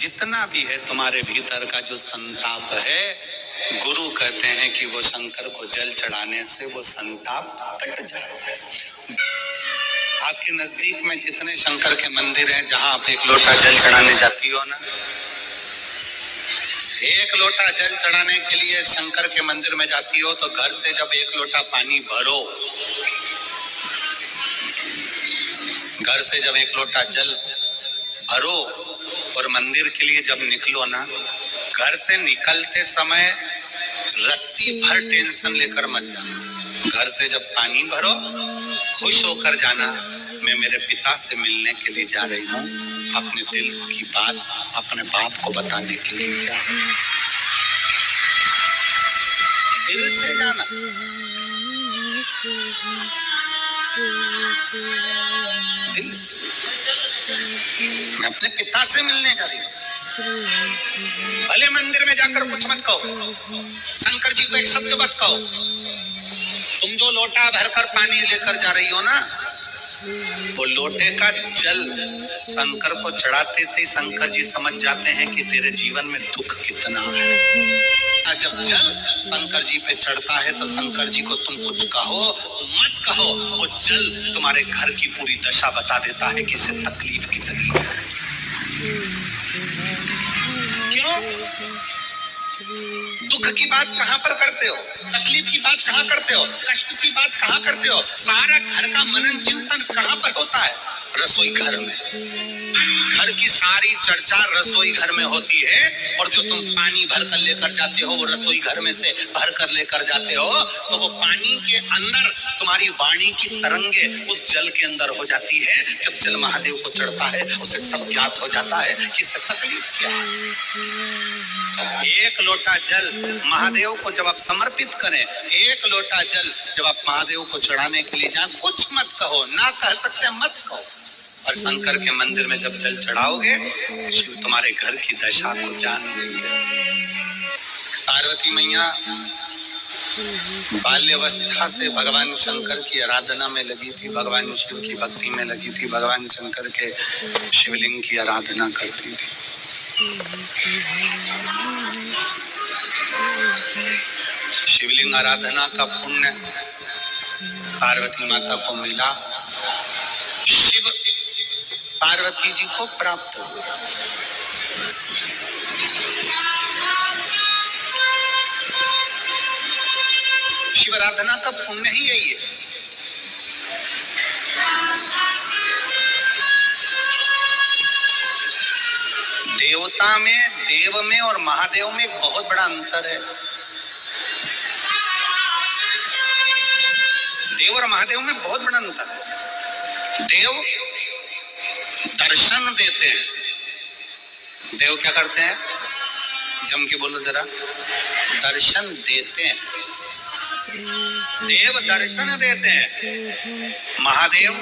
जितना भी है तुम्हारे भीतर का जो संताप है, गुरु कहते हैं कि वो शंकर को जल चढ़ाने से वो संताप कट जाता है। आपके नजदीक में जितने शंकर के मंदिर हैं, जहां आप एक लोटा जल चढ़ाने जाती हो ना, एक लोटा जल चढ़ाने के लिए शंकर के मंदिर में जाती हो, तो घर से जब एक लोटा पानी भरो, घर से जब एक लोटा जल भरो और मंदिर के लिए जब निकलो ना, घर से निकलते समय रत्ती भर टेंशन लेकर मत जाना। घर से जब पानी भरो, खुश होकर जाना, मैं मेरे पिता से मिलने के लिए जा रही हूँ, अपने दिल की बात अपने बाप को बताने के लिए जा रही हूँ। दिल से जाना। दिल से। मैं अपने पिता से मिलने जा रही हूँ। भले मंदिर में जाकर कुछ मत कहो, शंकर जी को एक शब्द मत कहो, तुम जो लोटा भरकर पानी लेकर जा रही हो ना, वो लोटे का जल शंकर को चढ़ाते से शंकर जी समझ जाते हैं कि तेरे जीवन में दुख कितना है। जब जल शंकर जी पे चढ़ता है तो शंकर जी को तुम कुछ कहो मत कहो, वो जल तुम्हारे घर की पूरी दशा बता देता है कि इसे तकलीफ कितनी है। क्यों? दुख की बात कहां पर करते हो, तकलीफ की बात कहां करते हो, कष्ट की बात कहां करते हो? सारा घर का मनन चिंतन कहां पर होता है? रसोई घर में। घर की सारी चर्चा रसोई घर में होती है, और जो तुम पानी भर कर लेकर जाते हो, वो रसोई घर में से भर कर लेकर जाते हो, तो वो पानी के अंदर तुम्हारी वाणी की तरंगे उस जल के अंदर हो जाती है। जब जल महादेव को चढ़ता है, उसे सब ज्ञात हो जाता है कि इससे तकलीफ क्या है। एक लोटा जल महादेव को जब आप समर्पित करें, एक लोटा जल जब आप महादेव को चढ़ाने के लिए जाएं, कुछ मत कहो, ना कह सकते मत कहो। और शंकर के मंदिर में जब जल चढ़ाओगे, शिव तुम्हारे घर की दशा को जान लेंगे। पार्वती मैया बाल्यावस्था से भगवान शंकर की आराधना में लगी थी, भगवान शिव की भक्ति में लगी थी, भगवान शंकर के शिवलिंग की आराधना करती थी। शिवलिंग आराधना का पुण्य पार्वती माता को मिला, शिव पार्वती जी को प्राप्त हुआ। शिव आराधना का पुण्य ही यही है। देवता में, देव में और महादेव में एक बहुत बड़ा अंतर है। देव और महादेव में बहुत बड़ा अंतर है। देव दर्शन देते हैं। देव क्या करते हैं? जम के बोलो जरा। दर्शन देते हैं। देव दर्शन देते हैं। महादेव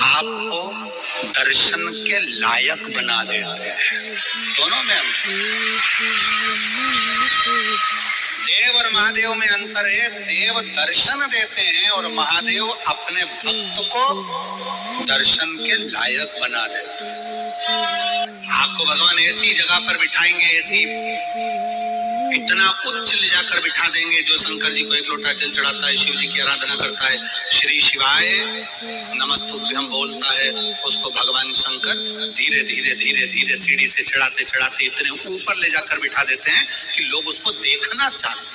आपको दर्शन के लायक बना देते हैं। दोनों में देव और महादेव में अंतर है। देव दर्शन देते हैं और महादेव अपने भक्त को दर्शन के लायक बना देते हैं। आपको भगवान ऐसी जगह पर बिठाएंगे, ऐसी इतना उच्च ले जाकर बिठा देंगे, जो शंकर जी को एक लोटा जल चढ़ाता है, शिव जी की आराधना करता है, श्री शिवाय नमस्तुभ्यम बोलता है, उसको भगवान शंकर धीरे धीरे धीरे धीरे सीढ़ी से चढ़ाते चढ़ाते इतने ऊपर ले जाकर बिठा देते हैं कि लोग उसको देखना चाहते हैं,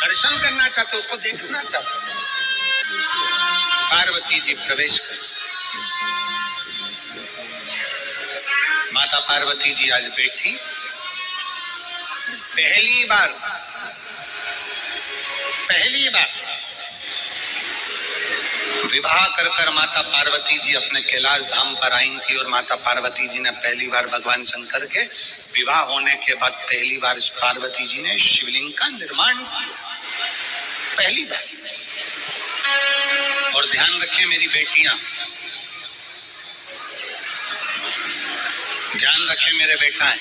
दर्शन करना चाहते, उसको देखना चाहते। पार्वती जी प्रवेश कर, माता पार्वती जी आज बैठी, पहली बार विवाह कर कर माता पार्वती जी अपने कैलाश धाम पर आई थी, और माता पार्वती जी ने पहली बार भगवान शंकर के विवाह होने के बाद पहली बार पार्वती जी ने शिवलिंग का निर्माण किया, पहली बार। और ध्यान रखें मेरी बेटियां, ध्यान रखें मेरे बेटाएं,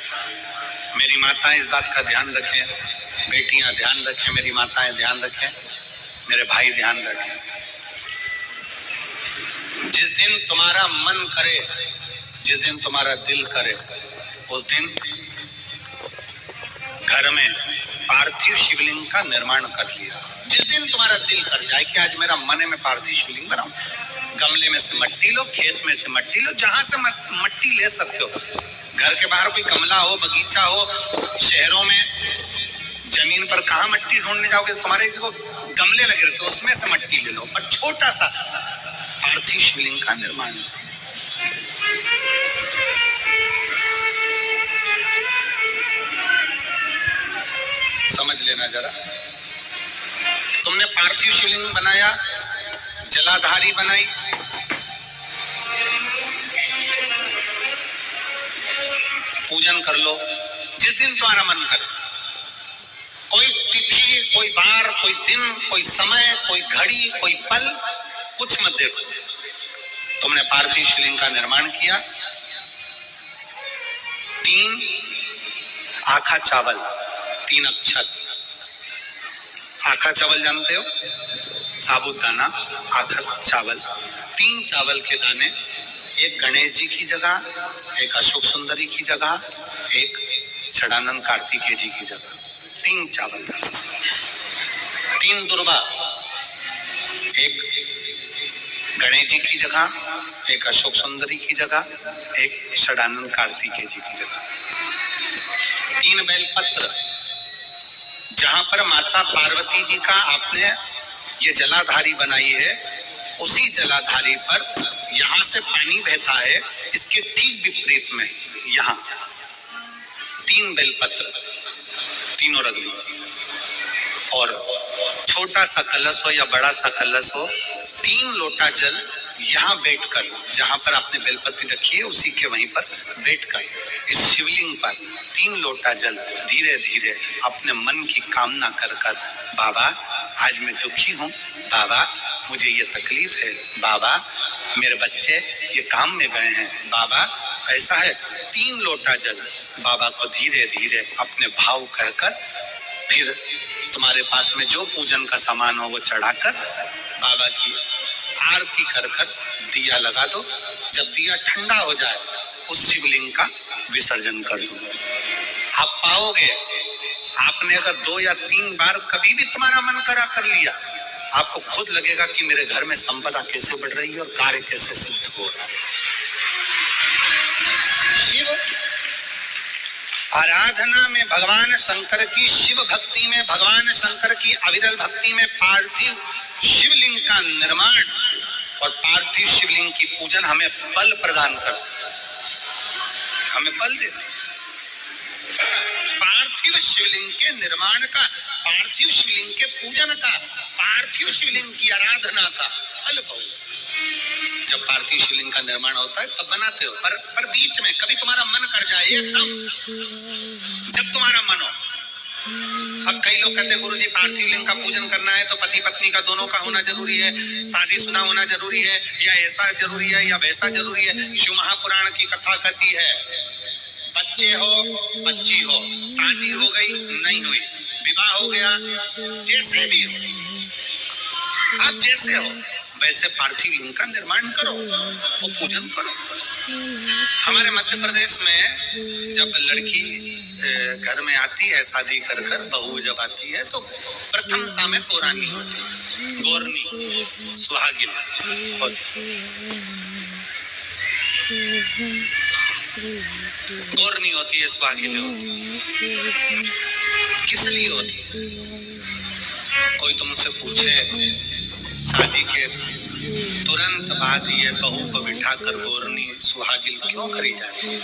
मेरी माताएं इस बात का ध्यान रखें, बेटियां ध्यान रखें, मेरी माताएं ध्यान रखें, मेरे भाई ध्यान रखें। जिस दिन तुम्हारा मन करे, जिस दिन तुम्हारा दिल करे, उस दिन घर में पार्थिव शिवलिंग का निर्माण कर लिया। जिस दिन तुम्हारा दिल कर जाए कि आज मेरा मन है मैं पार्थिव शिवलिंग बनाऊं, गमले में से मट्टी लो, खेत में से मट्टी लो, जहां से मट्टी ले सकते हो। घर के बाहर कोई गमला हो, बगीचा हो, शहरों में जमीन पर कहां मट्टी ढूंढने जाओगे, तुम्हारे जो गमले लगे रहते उसमें से मट्टी ले लो, पर छोटा सा पार्थिव शिवलिंग का निर्माण। समझ लेना जरा, तुमने पार्थिव शिवलिंग बनाया, जलाधारी बनाई, पूजन कर लो जिस दिन तुम्हारा मन करे। कोई तिथि, कोई बार, कोई दिन, कोई समय, कोई घड़ी, कोई पल कुछ मत देखो। तुमने पार्थिव शिवलिंग का निर्माण किया, 3 आखा चावल, 3 अक्षत। आखा चावल जानते हो, साबुदाना, आखा चावल, 3 चावल के दाने, एक गणेश जी की जगह, एक अशोक सुंदरी की जगह, एक षडानंद कार्तिकेय जी की जगह, 3 चावल दाने, 3 दुर्वा, एक गणेश जी की जगह, एक अशोक सुंदरी की जगह, एक षडानंद कार्तिकेय जी की जगह, 3 बेलपत्र। जहां पर माता पार्वती जी का आपने ये जलाधारी बनाई है, उसी जलाधारी पर यहां से पानी बहता है, इसके ठीक विपरीत में यहां 3 बेलपत्र, तीनों रख लीजिए। और छोटा सा कलश हो या बड़ा सा कलश हो, 3 लोटा जल यहां बैठकर, जहां पर आपने बेलपत्ती रखी है उसी के वहीं पर बैठकर इस शिवलिंग पर 3 लोटा जल धीरे धीरे अपने मन की कामना कर कर, बाबा आज मैं दुखी हूँ, बाबा मुझे ये तकलीफ है, बाबा मेरे बच्चे ये काम में गए हैं, बाबा ऐसा है, 3 लोटा जल बाबा को धीरे धीरे अपने भाव कहकर, फिर तुम्हारे पास में जो पूजन का सामान हो वो चढ़ाकर बाबा की आरती कर कर दिया लगा दो। जब दिया ठंडा हो जाए उस शिवलिंग का विसर्जन कर दो। आप पाओगे, आपने अगर 2 या 3 बार कभी भी तुम्हारा मन करा कर लिया, आपको खुद लगेगा कि मेरे घर में संपदा कैसे बढ़ रही है और कार्य कैसे सिद्ध हो रहा है। शिव आराधना में भगवान शंकर की, शिव भक्ति में भगवान शंकर की अविरल भक्ति में पार्थिव शिवलिंग का निर्माण और पार्थिव शिवलिंग की पूजन हमें बल प्रदान करता है, हमें बल देते। पार्थिव शिवलिंग के निर्माण का, पार्थिव शिवलिंग के पूजन का, पार्थिव शिवलिंग की आराधना का फल भोग। जब पार्थिव शिवलिंग का निर्माण होता है तब बनाते हो, पर बीच में कभी तुम्हारा मन कर जाए, एकदम जब तुम्हारा मन हो। अब कई लोग कहते हैं गुरुजी पार्थिव लिंग का पूजन करना है तो पति पत्नी का दोनों का होना जरूरी है, शादीशुदा होना जरूरी है, या ऐसा जरूरी है या वैसा जरूरी है। शिव महापुराण की कथा कहती है, बच्चे हो, बच्ची हो, शादी हो गई नहीं हुई, विवाह हो गया, जैसे भी हो, आप जैसे हो वैसे पार्थिव लिंग का निर्माण करो और पूजन करो। हमारे मध्य प्रदेश में जब लड़की घर में आती है शादी कर कर, बहू जब आती है तो प्रथमता में गोरानी होती है, गोरनी सुहागिन होती, गोरनी होती है, सुहागिन होती है। किस लिए होती है? कोई तुमसे पूछे शादी के तुरंत बाद ये बहू को बिठाकर गोरनी सुहागिन क्यों करी जाती है?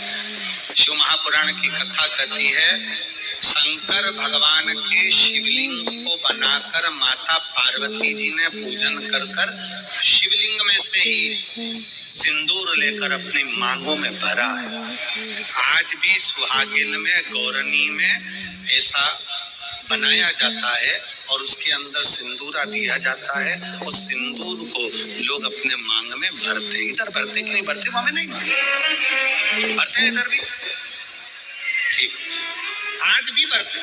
शिव महापुराण की कथा कहती है, शंकर भगवान के शिवलिंग को बनाकर माता पार्वती जी ने पूजन कर कर शिवलिंग में से ही सिंदूर लेकर अपनी मांगों में भरा है। आज भी सुहागिन में, गोरनी में ऐसा बनाया जाता है और उसके अंदर सिंदूरा दिया जाता है। उस सिंदूर को लोग अपने मांग में भरते। इधर भरते कि नहीं भरते वो हमें नहीं भरते हैं, इधर भी ठीक, आज भी भरते।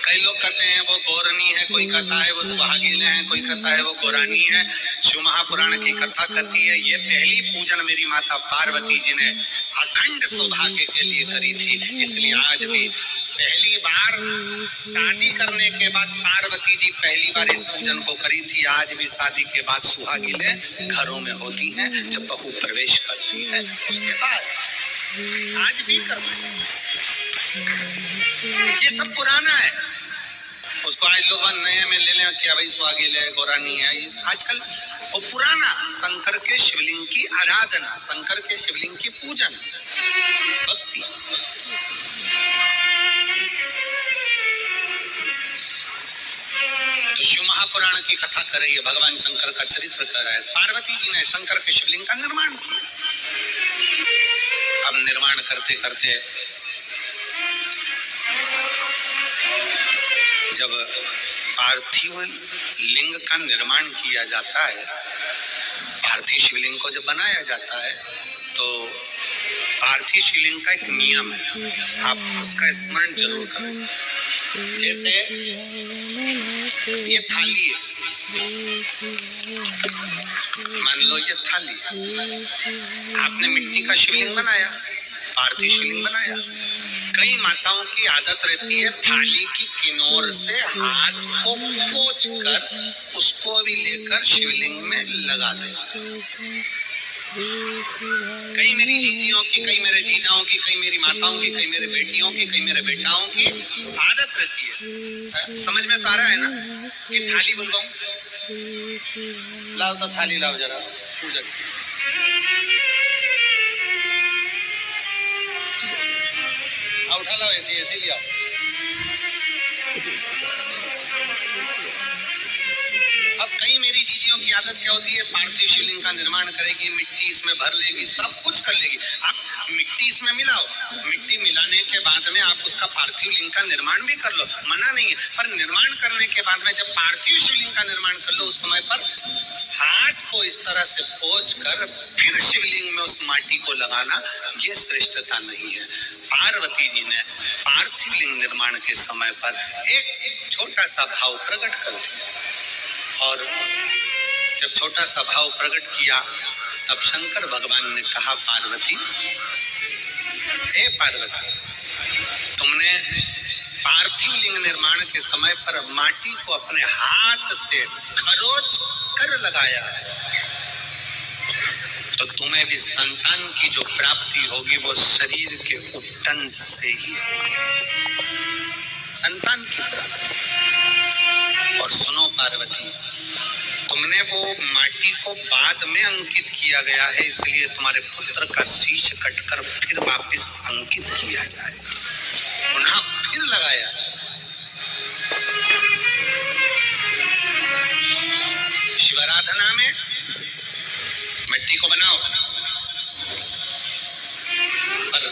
कई लोग कहते हैं वो गोरनी है, कोई कहता है वो सुहागिन है, कोई कहता है वो गोरानी है। शिव महापुराण की कथा करती है, ये पहली पूजन मेरी माता पार्वती जी ने अखंड सौभाग्य के लिए करी थी। इसलिए आज भी पहली बार शादी करने के बाद पार्वती जी पहली बार इस पूजन को करी थी। आज भी शादी के बाद सुहागिनें घरों में होती हैं, जब बहू प्रवेश करती है उसके बाद आज भी करते हैं। ये सब पुराना है, उसको आज लोग नए में ले लें क्या भाई सुहागिन है गौरानी है। ये आजकल वो पुराना शंकर के शिवलिंग की आराधना, शंकर के शिवलिंग की पूजन, भक्ति। तो शिव महापुराण की कथा कर रही है, भगवान शंकर का चरित्र कर रहा है। पार्वती जी ने शंकर के शिवलिंग का निर्माण किया। अब निर्माण करते करते जब पार्थिव लिंग का निर्माण किया जाता है, पार्थिव शिवलिंग को जब बनाया जाता है, तो पार्थिव शिवलिंग का एक नियम है, आप उसका स्मरण जरूर करें। जैसे ये थाली है, मान लो ये थाली है, आपने मिट्टी का शिवलिंग बनाया, पार्थिव शिवलिंग बनाया। कई माताओं की आदत रहती है थाली की किनार से हाथ को पोंछकर उसको भी लेकर शिवलिंग में लगा दे। कई मेरी जीजियों की, कई मेरे जीजाओं की, कई मेरी माताओं की, कई मेरे बेटियों की, कई मेरे बेटाओं की आदत रहती है। समझ में तो आ रहा है ना कि थाली बुलवाऊं? लाओ तो थाली लाओ जरा पूजा की। उठा लाओ, ऐसे ऐसे लिया। अब कई मेरी जीजियों की आदत क्या होती है, पार्थिव शिवलिंग का निर्माण करेगी, मिट्टी इसमें भर लेगी, सब कुछ कर लेगी। आप मिट्टी इसमें मिलाओ, मिट्टी मिलाने के बाद में आप उसका पार्थिव लिंग का निर्माण भी कर लो, मना नहीं है। पर निर्माण करने के बाद में जब पार्थिव शिवलिंग का निर्माण कर लो, उस समय पर हाथ को इस तरह से पोंछ कर फिर शिवलिंग में उस माटी को लगाना, ये श्रेष्ठता नहीं है। पार्वती जी ने पार्थिव लिंग निर्माण के समय पर एक छोटा सा भाव प्रकट कर दिया, और जब छोटा सा भाव प्रकट किया तब शंकर भगवान ने कहा, पार्वती, हे पार्वती, तुमने पार्थिव लिंग निर्माण के समय पर माटी को अपने हाथ से खरोच कर लगाया है, तो तुम्हें भी संतान की जो प्राप्ति होगी वो शरीर के उपटन से ही होगी, संतान की प्राप्ति। और सुनो पार्वती, तुमने वो माटी को बाद में अंकित किया गया है, इसलिए तुम्हारे पुत्र का शीश कटकर फिर वापस अंकित किया जाएगा, पुनः फिर लगाया जाए। शिवाराधना में मिट्टी को बनाओ, पर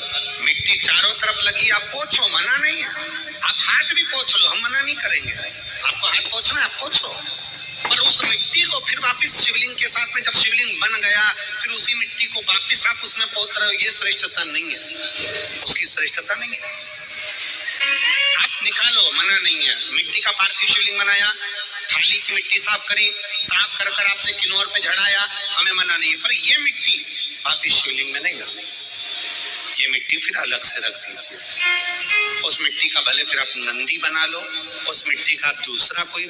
मिट्टी चारों तरफ लगी, आप पोंछो, मना नहीं है। आप हाथ भी पोंछ लो, हम मना नहीं करेंगे। आपको हाथ पोंछना है आप पोंछो, पर उस मिट्टी को फिर वापस शिवलिंग के साथ में, जब शिवलिंग बन गया फिर उसी मिट्टी को वापस आप उसमें पोत रहे हो, ये श्रेष्ठता नहीं है, उसकी श्रेष्ठता नहीं है। आप निकालो, मना नहीं है। मिट्टी का पार्थिव शिवलिंग बनाया, थाली की मिट्टी साफ करी, साफ कर कर आपने किनार पे झड़ाया, हमें मना नहीं है। पर ये मिट्टी वापस शिवलिंग में नहीं डालो, ये मिट्टी फिर अलग से रख दीजिए। उस मिट्टी का भले फिर आप नंदी बना लो, उस मिट्टी का आप दूसरा कोई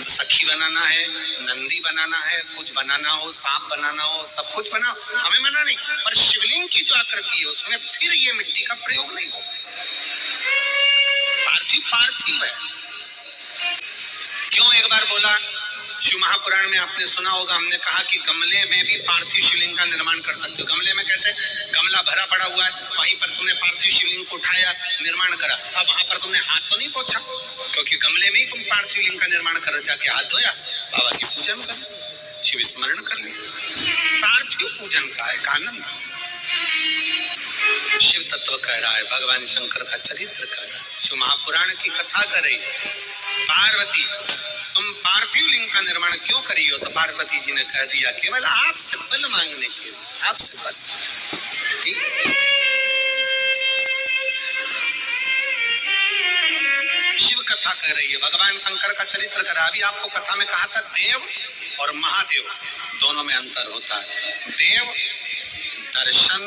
सखी बनाना है, नंदी बनाना है, कुछ बनाना हो, सांप बनाना हो, सब कुछ बनाओ, हमें मना नहीं। पर शिवलिंग की जो आकृति है उसमें फिर ये मिट्टी का प्रयोग नहीं हो। पार्थिव पार्थिव है। क्यों एक बार बोला, शिव महापुराण में आपने सुना होगा, हमने कहा कि गमले में भी पार्थिव शिवलिंग का निर्माण कर सकते हो। गमले में कैसे? गमला भरा पड़ा हुआ है, वहीं पर तुमने पार्थिव शिवलिंग को उठाया, निर्माण करा। अब वहां पर तुमने हाथ तो नहीं पोंछा, क्योंकि गमले में ही तुम पार्थिव लिंग का निर्माण कर, जाके हाथ धोया, बाबा की पूजन कर, शिव स्मरण कर लिया। पार्थिव पूजन का एक आनंद शिव तत्व कह रहा है, भगवान शंकर का चरित्र कह रहा है, शिव महापुराण की कथा कर रही। पार्वती, तुम पार्थिव लिंग का निर्माण क्यों करी हो? तो पार्वती जी ने कह दिया, केवल आपसे बल मांगने के लिए, आपसे बल। ठीक, शिव कथा कह रही है, भगवान शंकर का चरित्र करा। अभी आपको कथा में कहा था, देव और महादेव दोनों में अंतर होता है। देव दर्शन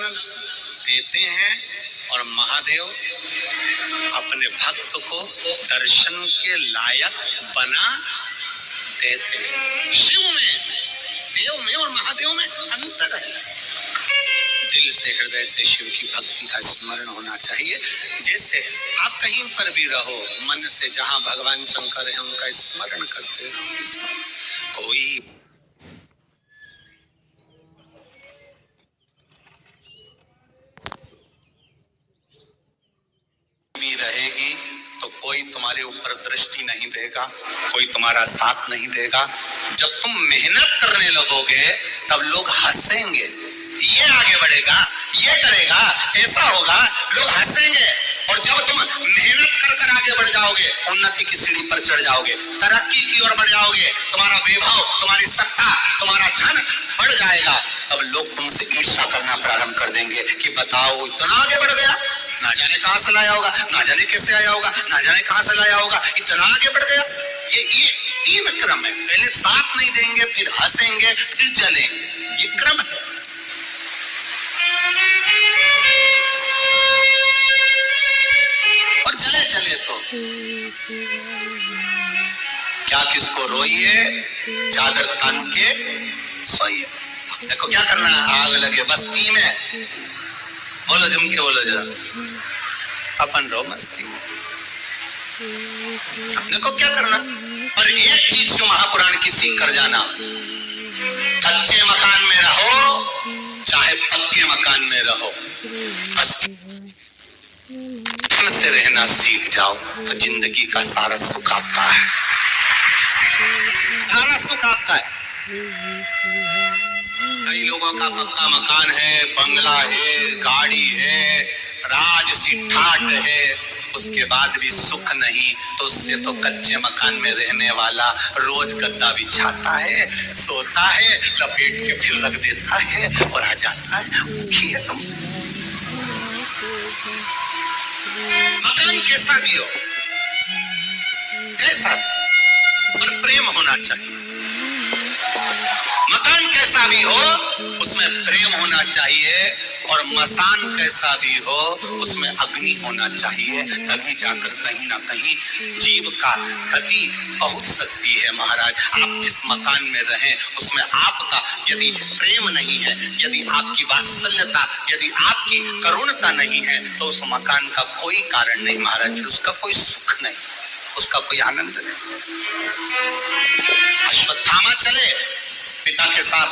देते हैं और महादेव अपने भक्त को दर्शन के लायक बना देते हैं। शिव में, देव में और महादेव में अंतर है। दिल से हृदय से शिव की भक्ति का स्मरण होना चाहिए। जैसे आप कहीं पर भी रहो, मन से जहां भगवान शंकर है उनका स्मरण करते रहो। कोई भी रहेगी तो कोई तुम्हारे ऊपर दृष्टि नहीं देगा, कोई तुम्हारा साथ नहीं देगा। जब तुम मेहनत करने लगोगे तब लोग हंसेंगे, ये आगे बढ़ेगा, ये करेगा, ऐसा होगा, लोग हंसेंगे। और जब तुम मेहनत कर कर आगे बढ़ जाओगे, उन्नति की सीढ़ी पर चढ़ जाओगे, तरक्की की ओर बढ़ जाओगे, तुम्हारा वैभव, तुम्हारी सत्ता, तुम्हारा धन बढ़ जाएगा, तब लोग तुमसे ईर्ष्या करना प्रारंभ कर देंगे कि बताओ इतना आगे बढ़ गया, ना जाने कहां से लाया होगा, ना जाने कैसे आया होगा, ना जाने कहां से लाया होगा, इतना आगे बढ़ गया। ये तीन क्रम है। पहले साथ नहीं देंगे, फिर हंसेंगे, फिर जलेंगे, ये क्रम है। और चले चले तो क्या किसको रोइए, चादर तन के सोइए। देखो क्या करना है, आग लगे बस्ती में, बोलो जम के बोलो जरा, अपन रहो मस्ती में। देखो क्या करना, पर एक चीज जो महापुराण की सीख कर जाना, कच्चे मकान में रहो चाहे पक्के मकान में रहो, बस से रहना सीख जाओ तो जिंदगी का सारा सुख आपका है, सारा सुख आपका है। कई लोगों का पक्का मकान है, बंगला है, गाड़ी है, राज सी ठाट है, उसके बाद भी सुख नहीं, तो उससे तो कच्चे मकान में रहने वाला रोज गद्दा बिछाता है, सोता है, लपेट के फिर रख देता है और आ जाता है। मुखी है तुमसे। मकान कैसा भी हो, कैसा पर प्रेम होना चाहिए। मकान कैसा भी हो उसमें प्रेम होना चाहिए, और मसान कैसा भी हो उसमें अग्नि होना चाहिए, तभी जाकर कहीं ना कहीं जीव का गति पहुंच सकती है। महाराज, आप जिस मकान में रहें उसमें आपका यदि प्रेम नहीं है, यदि आपकी वात्सल्यता, यदि आपकी करुणता नहीं है, तो उस मकान का कोई कारण नहीं महाराज, फिर उसका कोई सुख नहीं, उसका कोई आनंद नहीं। अश्वत्थामा चले पिता के साथ,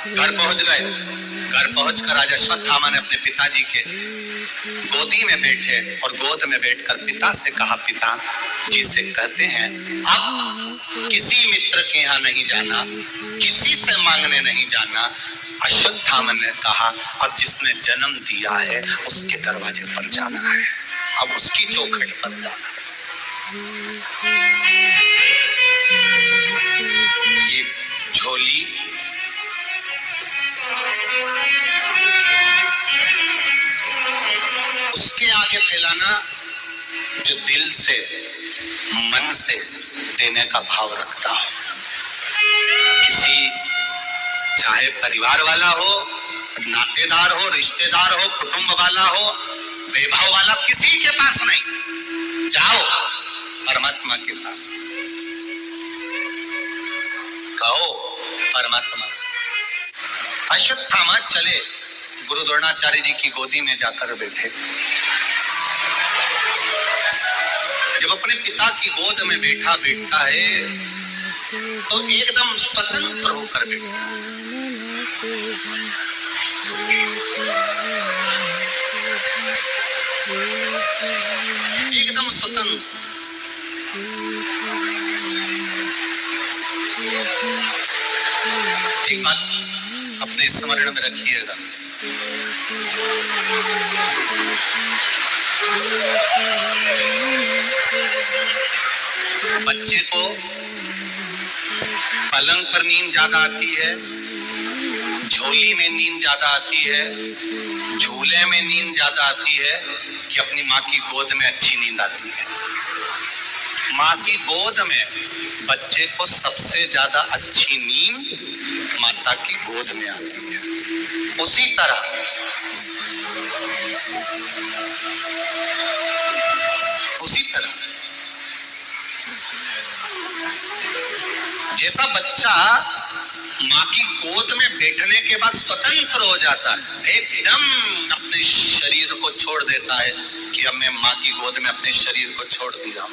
घर पहुंच गए। घर पहुंचकर आज अश्वत्थामा ने अपने पिताजी के गोदी में बैठे और गोद में बैठकर पिता से कहा, पिता जी से कहते हैं अब किसी मित्र के यहाँ नहीं जाना, किसी से मांगने नहीं जाना। अश्वत्थामा ने कहा अब जिसने जन्म दिया है उसके दरवाजे पर जाना है, अब उसकी चौखट पर जाना। ये झोली उसके आगे फैलाना जो दिल से, मन से देने का भाव रखता हो। किसी चाहे परिवार वाला हो, नातेदार हो, रिश्तेदार हो, कुटुंब वाला हो, वैभव वाला, किसी के पास नहीं, जाओ परमात्मा के पास, कहो परमात्मा से। अश्वत्थामा चले, गुरु द्रोणाचार्य जी की गोदी में जाकर बैठे। जब अपने पिता की गोद में बैठा है तो एकदम स्वतंत्र होकर बैठा, एकदम स्वतंत्र। एक बात अपने स्मरण में रखिएगा, बच्चे को पलंग पर नींद ज्यादा आती है, झोली में नींद ज्यादा आती है, झूले में नींद ज्यादा आती है कि अपनी माँ की गोद में अच्छी नींद आती है। माँ की गोद में बच्चे को सबसे ज्यादा अच्छी नींद माता की गोद में आती है। उसी तरह जैसा बच्चा माँ की गोद में बैठने के बाद स्वतंत्र हो जाता है, एकदम अपने शरीर को छोड़ देता है कि अब मैं माँ की गोद में अपने शरीर को छोड़ दिया,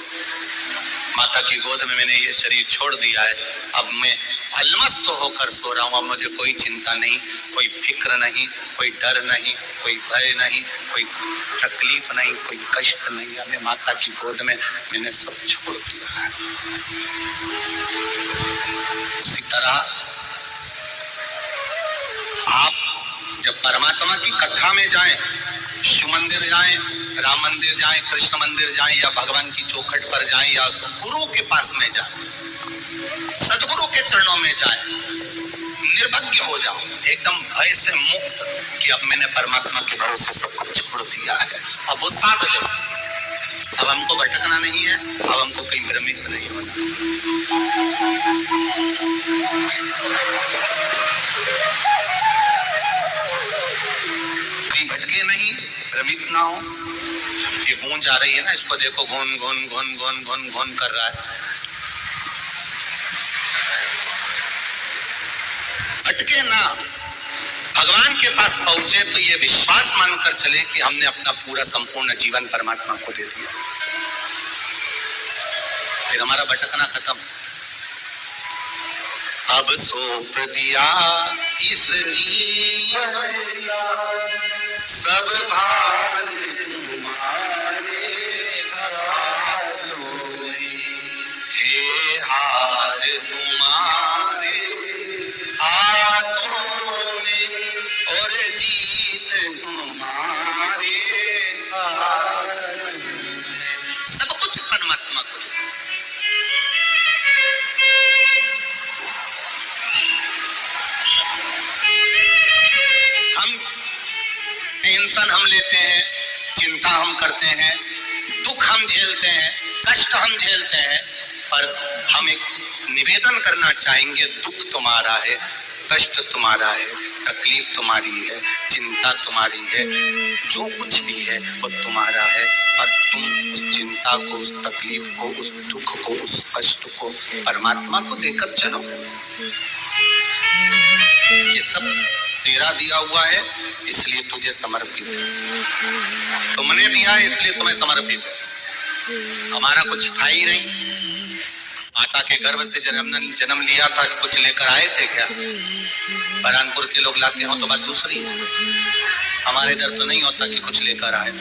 माता की गोद में मैंने ये शरीर छोड़ दिया है, अब मैं अलमस्त होकर सो रहा हूँ, अब मुझे कोई चिंता नहीं, कोई फिक्र नहीं, कोई डर नहीं, कोई भय नहीं, कोई तकलीफ नहीं, कोई कष्ट नहीं, अब मैं माता की गोद में मैंने सब छोड़ दिया है। उसी तरह आप जब परमात्मा की कथा में जाएं, शिव मंदिर जाएं, राम मंदिर जाएं, कृष्ण मंदिर जाएं, या भगवान की चौखट पर जाएं, या गुरु के पास में जाएं, सदगुरु के चरणों में जाएं, निर्भय हो जाओ, एकदम भय से मुक्त कि अब मैंने परमात्मा के भरोसे सब कुछ छोड़ दिया है, अब वो साथ लो, अब हमको भटकना नहीं है, अब हमको कहीं भ्रमित नहीं होना। कहीं भटके नहीं, भ्रमित ना हो। ये गूंज आ रही है ना, इसको देखो, घून घून घून घून घून घून कर रहा है। भटके ना, भगवान के पास पहुंचे तो ये विश्वास मानकर चले कि हमने अपना पूरा संपूर्ण जीवन परमात्मा को दे दिया, फिर हमारा भटकना खत्म। अब सौंप दिया इस जीवन सब भार तुम्हारे हाथों में, हे हार तुम्हारे हाथों में और जीत तुम्हारे हाथों में। सब कुछ परमात्मा को दे। हम टेंशन हम लेते हैं, चिंता हम करते हैं, दुख हम झेलते हैं, कष्ट हम झेलते हैं, पर हम एक निवेदन करना चाहेंगे, दुख तुम्हारा है, कष्ट तुम्हारा है, तकलीफ तुम्हारी है, चिंता तुम्हारी है, जो कुछ भी है वो तुम्हारा है, और तुम उस चिंता को, उस तकलीफ को, उस दुख को, उस कष्ट को परमात्मा को देकर चलो। ये सब तेरा दिया हुआ है, इसलिए तुझे समर्पित है, तुमने दिया है इसलिए तुम्हें समर्पित है। हमारा कुछ था ही नहीं, माता के गर्भ से जन्म लिया था, कुछ लेकर आए थे क्या? बरहानपुर के लोग लाते हो तो बात दूसरी है, हमारे इधर तो नहीं होता कि कुछ लेकर आए।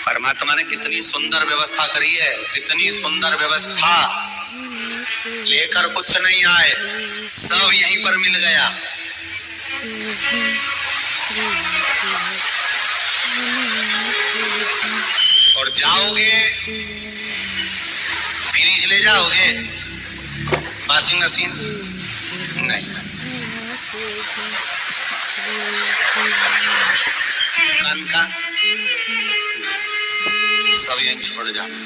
परमात्मा ने कितनी सुंदर व्यवस्था करी है, कितनी सुंदर व्यवस्था, लेकर कुछ नहीं आए, सब यहीं पर मिल गया। और जाओगे, फ्रिज ले जाओगे, वॉशिंग मशीन नहीं, कान का सब यहीं छोड़ जाना।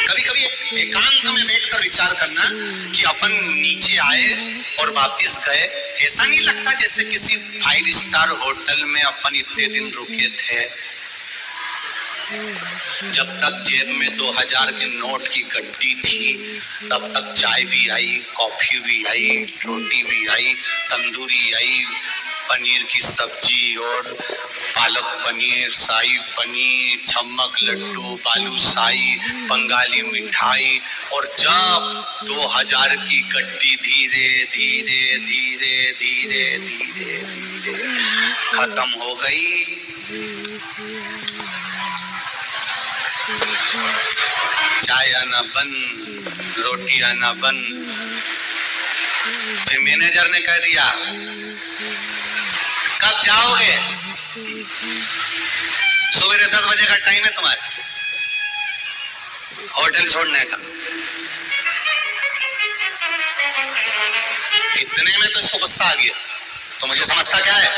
कभी कभी एकांत में बैठकर विचार करना कि अपन नीचे आए और वापस गए, ऐसा नहीं लगता जैसे किसी 5 स्टार होटल में अपन इतने दिन रुके थे, जब तक जेब में 2000 के नोट की गड्डी थी, तब तक चाय भी आई, कॉफी भी आई, रोटी भी आई, तंदूरी आई, पनीर की सब्जी और पालक पनीर, शाही पनीर, छम्मक लड्डू, बालूशाही, बंगाली मिठाई, और जब 2000 की गड्डी धीरे धीरे धीरे धीरे धीरे धीरे खत्म हो गई, चाय आना बंद, रोटी आना बंद, फिर मैनेजर ने कह दिया कब जाओगे? सवेरे 10 बजे का टाइम है तुम्हारे होटल छोड़ने का। इतने में तो इसको गुस्सा आ गया, तो मुझे समझता क्या है,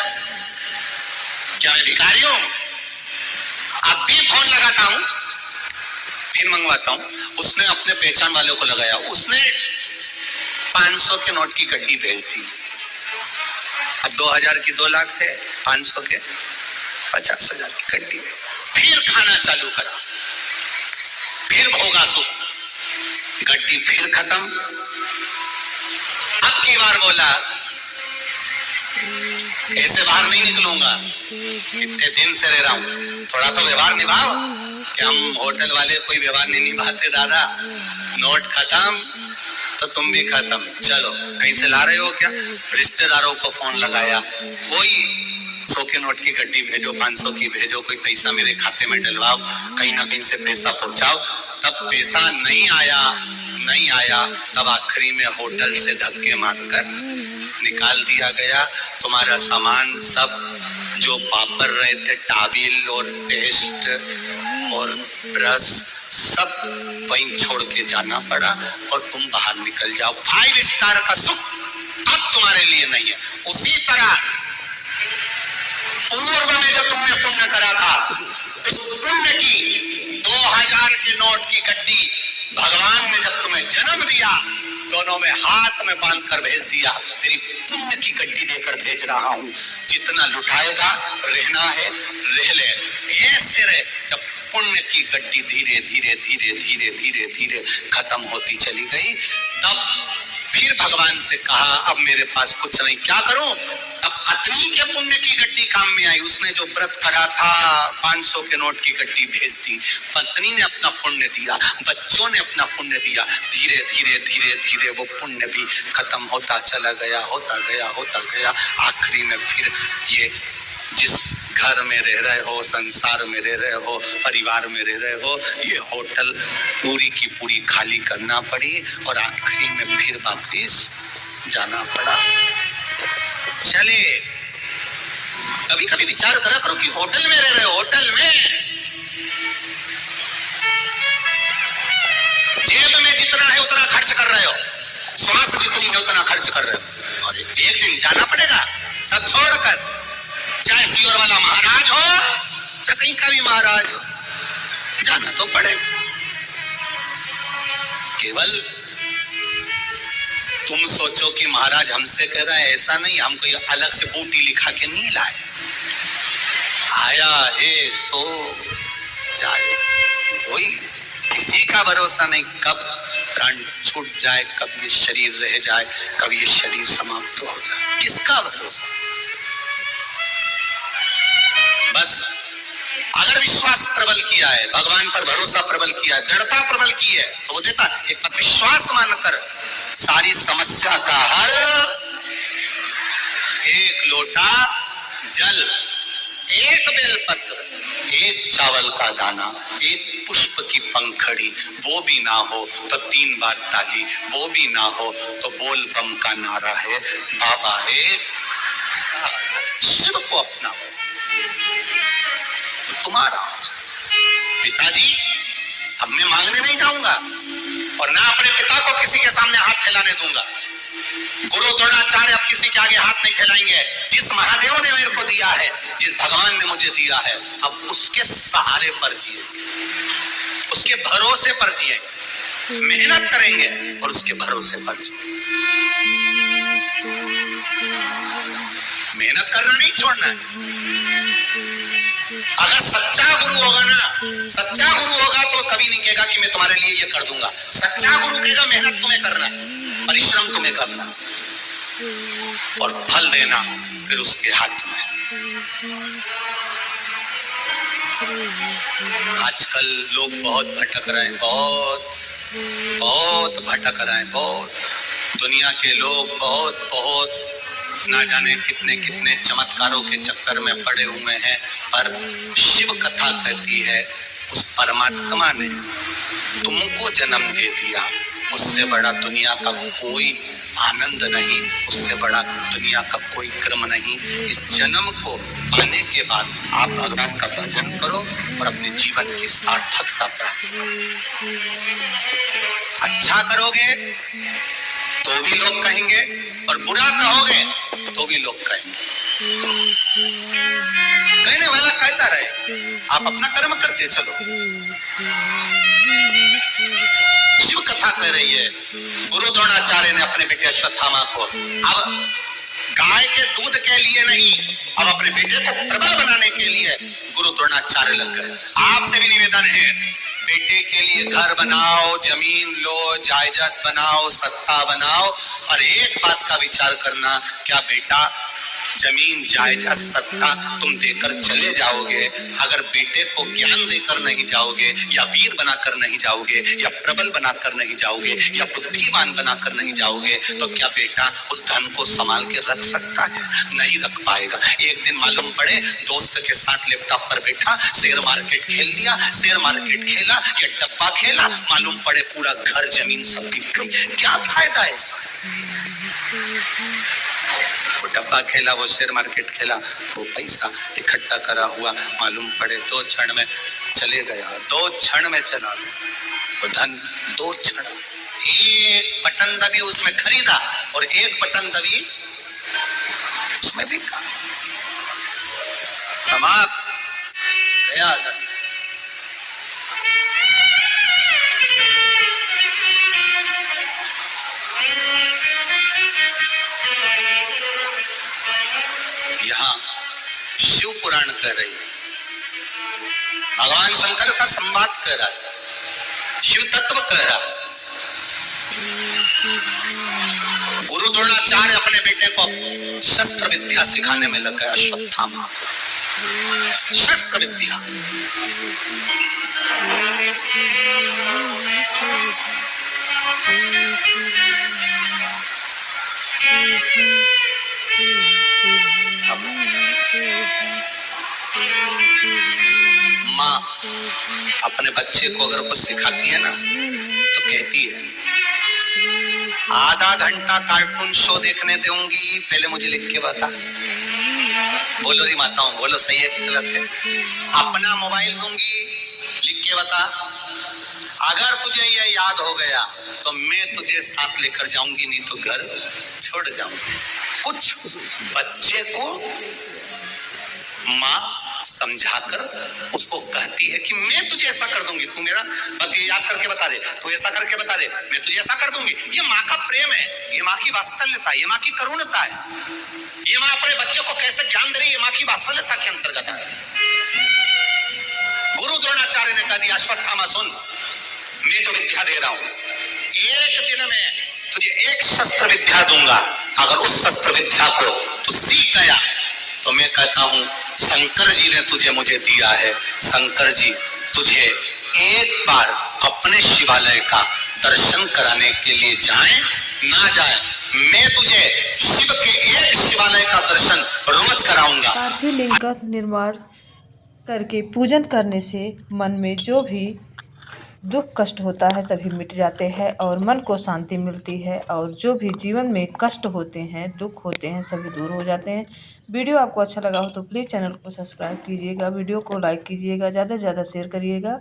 क्या मैं भिखारी हूं? अब भी फोन लगाता हूं, फिर मंगवाता हूँ। उसने अपने पहचान वालों को लगाया, उसने 500 के नोट की गड्डी भेज दी। अब 2000 की 2 लाख थे, 500 के 50,000 की गड्डी में फिर खाना चालू करा, फिर भोगा सुख, गड्डी फिर खत्म। अब की बार बोला ऐसे बाहर नहीं निकलूंगा, इतने दिन से रह रहा हूं, थोड़ा तो व्यवहार निभाओ। कि हम होटल वाले कोई व्यवहार नहीं निभाते दादा, नोट खत्म तो तुम भी खत्म, चलो कहीं से ला रहे हो क्या? रिश्तेदारों को फोन लगाया, कोई 100 के नोट की गड्डी भेजो, 500 की भेजो, कोई पैसा मेरे खाते में डलवाओ, कहीं ना कहीं से पैसा पहुंचाओ। तब पैसा नहीं आया, तब आखिरी में होटल से धक्के मारकर निकाल दिया गया। तुम्हारा सामान सब जो वापर रहे थे, टाविल और पेस्ट और ब्रश, सब वहीं छोड़ के जाना पड़ा और तुम बाहर निकल जाओ। 5 स्टार का सुख अब तुम्हारे लिए नहीं है। उसी तरह पूर्व में जो तुमने पुण्य करा था, उस पुण्य की 2000 के नोट की गड्डी भगवान ने जब तुम्हें जन्म दिया, दोनों में हाथ में बांध कर भेज दिया, तेरी पुण्य की गड्डी देकर भेज रहा हूं। जितना लुटाएगा, रहना है रह ले, ऐसे रहे। जब पुण्य की गड्डी धीरे धीरे धीरे धीरे धीरे धीरे खत्म होती चली गई, तब फिर भगवान से कहा अब मेरे पास कुछ नहीं, क्या करूं? तब पत्नी के पुण्य की गड्डी काम में आई। उसने जो व्रत करा था, 500 के नोट की गड्डी भेज दी। पत्नी ने अपना पुण्य दिया, बच्चों ने अपना पुण्य दिया, धीरे धीरे धीरे धीरे वो पुण्य भी खत्म होता चला गया, होता गया। आखिरी में फिर ये जिस घर में रह रहे हो, संसार में रह रहे हो, परिवार में रह रहे हो, ये होटल पूरी की पूरी खाली करना पड़ी और आखिरी में फिर वापिस जाना पड़ा। चले, कभी कभी विचार करा करो कि होटल में रह रहे हो, होटल में जेब में जितना है उतना खर्च कर रहे हो, श्वास जितनी है उतना खर्च कर रहे हो, और एक दिन जाना पड़ेगा सब छोड़कर। चाहे सियोर वाला महाराज हो, चाहे कहीं का भी महाराज हो, जाना तो पड़ेगा। केवल तुम सोचो कि महाराज हमसे कह रहा है, ऐसा नहीं। हम कोई अलग से बूटी लिखा के नहीं लाए, आया है सो जाए, कोई किसी का भरोसा नहीं, कब प्राण छूट जाए, कब ये शरीर रह जाए, कब ये शरीर समाप्त हो जाए, किसका भरोसा? बस अगर विश्वास प्रबल किया है, भगवान पर भरोसा प्रबल किया है, दृढ़ता प्रबल की है, तो वो देता है। एक विश्वास मानकर सारी समस्या का हल, एक लोटा जल, एक बेलपत्र, एक चावल का दाना, एक पुष्प की पंखड़ी, वो भी ना हो तो 3 बार ताली, वो भी ना हो तो बोल बम का नारा है, बाबा है, सिर्फ अपना तुम्हारा। पिताजी, अब मैं मांगने नहीं जाऊंगा और ना अपने पिता को किसी के सामने हाथ फैलाने दूंगा। गुरु द्रोणाचार्य अब किसी के आगे हाथ नहीं फैलाएंगे। जिस महादेव ने मेरे को दिया है, जिस भगवान ने मुझे दिया है, अब उसके सहारे पर जिए, उसके भरोसे पर जिए, मेहनत करेंगे और उसके भरोसे पर जिए। मेहनत करना नहीं छोड़ना है। अगर सच्चा गुरु होगा ना, सच्चा गुरु होगा तो कभी नहीं कहेगा कि मैं तुम्हारे लिए ये कर दूंगा। सच्चा गुरु कहेगा मेहनत तुम्हें करना है, परिश्रम तुम्हें करना और फल देना फिर उसके हाथ में। आजकल लोग बहुत भटक रहे हैं, बहुत भटक रहे हैं, बहुत दुनिया के लोग बहुत ना जाने कितने कितने चमत्कारों के चक्कर में पड़े हुए हैं। पर शिव कथा कहती है, उस परमात्मा ने तुमको जन्म दे दिया, उससे बड़ा दुनिया का कोई आनंद नहीं, उससे बड़ा दुनिया का कोई क्रम नहीं। इस जन्म को पाने के बाद आप भगवान का भजन करो और अपने जीवन की सार्थकता प्राप्त करो। अच्छा करोगे तो भी लोग कहेंगे और बुरा कहोगे तो भी लोग कहेंगे। कहने वाला कहता रहे, आप अपना कर्म करते चलो। शिव कथा कह रही है, गुरु द्रोणाचार्य ने अपने बेटे अश्वत्थामा को अब गाय के दूध के लिए नहीं, अब अपने बेटे को प्रबल बनाने के लिए गुरु द्रोणाचार्य लग गए। आपसे भी निवेदन है, बेटे के लिए घर बनाओ, जमीन लो, जायदाद बनाओ, सत्ता बनाओ, और एक बात का विचार करना, क्या बेटा जमीन जायदाद सत्ता तुम देकर चले जाओगे, अगर बेटे को ज्ञान देकर नहीं जाओगे, या वीर बनाकर नहीं जाओगे, या प्रबल बनाकर नहीं जाओगे, या बुद्धिमान बनाकर नहीं जाओगे, तो क्या बेटा उस धन को संभाल के रख सकता है? नहीं रख पाएगा। एक दिन मालूम पड़े दोस्त के साथ लैपटॉप पर बैठा, शेयर मार्केट खेल लिया, शेयर मार्केट खेला या डब्बा खेला, मालूम पड़े पूरा घर जमीन सब बिक गई। क्या फायदा है इसका? वो डब्बा खेला, वो शेयर मार्केट खेला, वो पैसा इकट्ठा करा हुआ मालूम पड़े 2 क्षण में चले गया, 2 क्षण में चला गया वो धन। 2 क्षण, एक बटन दबी उसमें खरीदा और एक बटन दबी उसमें बिका, समाप्त, गया धन। यहाँ शिव पुराण कह रही है, भगवान शंकर का संवाद कह रहा है, शिव तत्व कह रहा है। गुरु द्रोणाचार्य अपने बेटे को शस्त्र विद्या सिखाने में लग गए, अश्वत्थामा शस्त्र विद्या। माँ अपने बच्चे को अगर कुछ सिखाती है ना, तो कहती है आधा घंटा कार्टून शो देखने दूंगी, पहले मुझे लिख के बता। बोलो री माताओं, बोलो सही है कि गलत है? अपना मोबाइल दूंगी, लिख के बता। अगर तुझे ये याद हो गया तो मैं तुझे साथ लेकर जाऊंगी, नहीं तो घर छोड़ जाऊंगी। कुछ बच्चे को माँ समझाकर उसको कहती है कि मैं तुझे ऐसा कर दूंगी, तू मेरा बस ये याद करके बता दे, तू ऐसा करके बता दे, मैं तुझे ऐसा कर दूंगी। ये माँ का प्रेम है, ये माँ की वात्सल्यता है, ये माँ की करुणता है। ये माँ अपने बच्चे को कैसे ज्ञान दे रही है, ये माँ की वात्सल्यता के अंतर्गत है। गुरु द्रोणाचार्य ने कह दिया, अश्वत्थामा सुन, मैं जो विद्या दे रहा हूं, एक दिन में तुझे एक शस्त्र विद्या दूंगा, अगर उस शस्त्र विद्या को तू सीख गया तो मैं कहता हूं शंकर जी ने तुझे मुझे दिया है। शंकर जी तुझे एक बार अपने शिवालय का दर्शन कराने के लिए जाएं ना जाएं, मैं तुझे शिव के एक शिवालय का दर्शन रोज कराऊंगा। पार्थिव लिंग का निर्माण करके पूजन करने से मन में जो भी दुख कष्ट होता है सभी मिट जाते हैं और मन को शांति मिलती है, और जो भी जीवन में कष्ट होते हैं, दुख होते हैं, सभी दूर हो जाते हैं। वीडियो आपको अच्छा लगा हो तो प्लीज़ चैनल को सब्सक्राइब कीजिएगा, वीडियो को लाइक कीजिएगा, ज़्यादा से ज़्यादा शेयर करिएगा,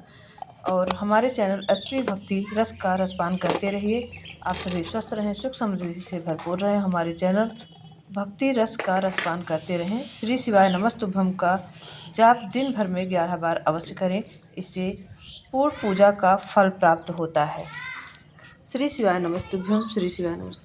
और हमारे चैनल एसपी भक्ति रस का रसपान करते रहिए। आप सभी स्वस्थ रहें, सुख समृद्धि से भरपूर रहें, हमारे चैनल भक्ति रस का रसपान करते रहें। श्री शिवाय नमस्तुभ्यम का जाप दिन भर में 11 बार अवश्य करें, इससे पूर्ण पूजा का फल प्राप्त होता है। श्री शिवाय नमस्तुभ्यम, श्री शिवाय नमस्तुभ्यम।